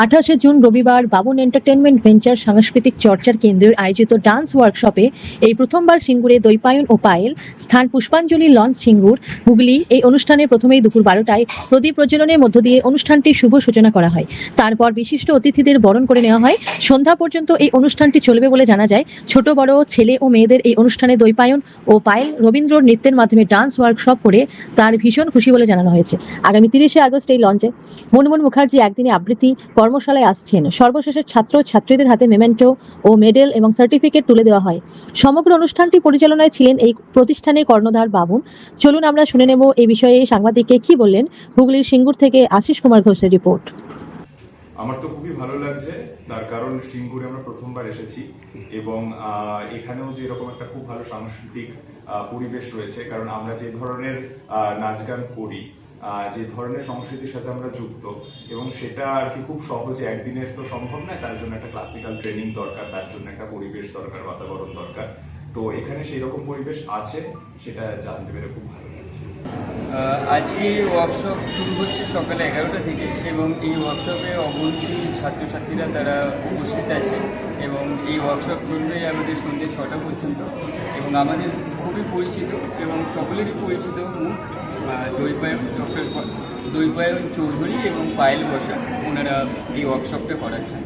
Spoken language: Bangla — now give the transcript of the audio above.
28 জুন রবিবার বাবুন এন্টারটেনমেন্ট ভেঞ্চার সাংস্কৃতিক চর্চার কেন্দ্রের আয়োজিত ডান্স ওয়ার্কশপে এই প্রথমবার সিঙ্গুরে দৈপায়ন ও পায়েল, স্থান পুষ্পাঞ্জলি লঞ্চ সিঙ্গুর, হুগলি। এই অনুষ্ঠানে প্রথমেই দুপুর 12টায় প্রদীপ প্রজ্বলনের মধ্য দিয়ে অনুষ্ঠানটির শুভ সূচনা করা হয়। তারপর বিশিষ্ট অতিথিদের বরণ করে নেওয়া হয়। সন্ধ্যা পর্যন্ত এই অনুষ্ঠানটি চলবে বলে জানা যায়। ছোট বড় ছেলে ও মেয়েদের এই অনুষ্ঠানে দৈপায়ন ও পায়েল রবীন্দ্রর নৃত্যের মাধ্যমে ডান্স ওয়ার্কশপ করে তার ভীষণ খুশি বলে জানানো হয়েছে। আগামী 30শে আগস্ট এই লঞ্চে মুনমুন মুখার্জি একদিনে আবৃত্তি কর্মশালায় আসছেন। সর্বশেষে ছাত্র ছাত্রীদের হাতে মেমেন্টো ও মেডেল এবং সার্টিফিকেট তুলে দেওয়া হয়। সমগ্র অনুষ্ঠানটি পরিচালনায় ছিলেন এই প্রতিষ্ঠানের কর্ণধার বাবুন। চলুন আমরা শুনে নেব এই বিষয়ে সাংবাদিককে কি বললেন। হুগলির সিঙ্গুর থেকে আশিস কুমার ঘোষের রিপোর্ট। আমার তো খুবই ভালো লাগছে, তার কারণ সিঙ্গুরে আমরা প্রথমবার এসেছি এবং এখানেও যে এরকম একটা খুব ভালো সাংস্কৃতিক পরিবেশ রয়েছে, কারণ আমরা যে ধরনের নাচ গান করি, যে ধরনের সংস্কৃতির সাথে আমরা যুক্ত, এবং সেটা আর কি খুব সহজে একদিনে তো সম্ভব নয়। তার জন্য একটা ক্লাসিক্যাল ট্রেনিং দরকার, তার জন্য একটা পরিবেশ দরকার, বাতাবরণ দরকার। তো এখানে সেই রকম পরিবেশ আছে, সেটা জানতে পেরে খুব ভালো লাগছে। আজকে ওয়ার্কশপ শুরু হচ্ছে সকালে 11টা থেকে, এবং এই ওয়ার্কশপে অগণিত ছাত্রছাত্রীরা তারা উপস্থিত আছে, এবং এই ওয়ার্কশপ চলবে আমাদের সন্ধ্যে 6টা পর্যন্ত। এবং আমাদের খুবই পরিচিত এবং সকলেরই পরিচিত মুখ দৈপায়ন চৌধুরী এবং পায়েল বসা, ওনারা এই ওয়ার্কশপটা করাচ্ছেন।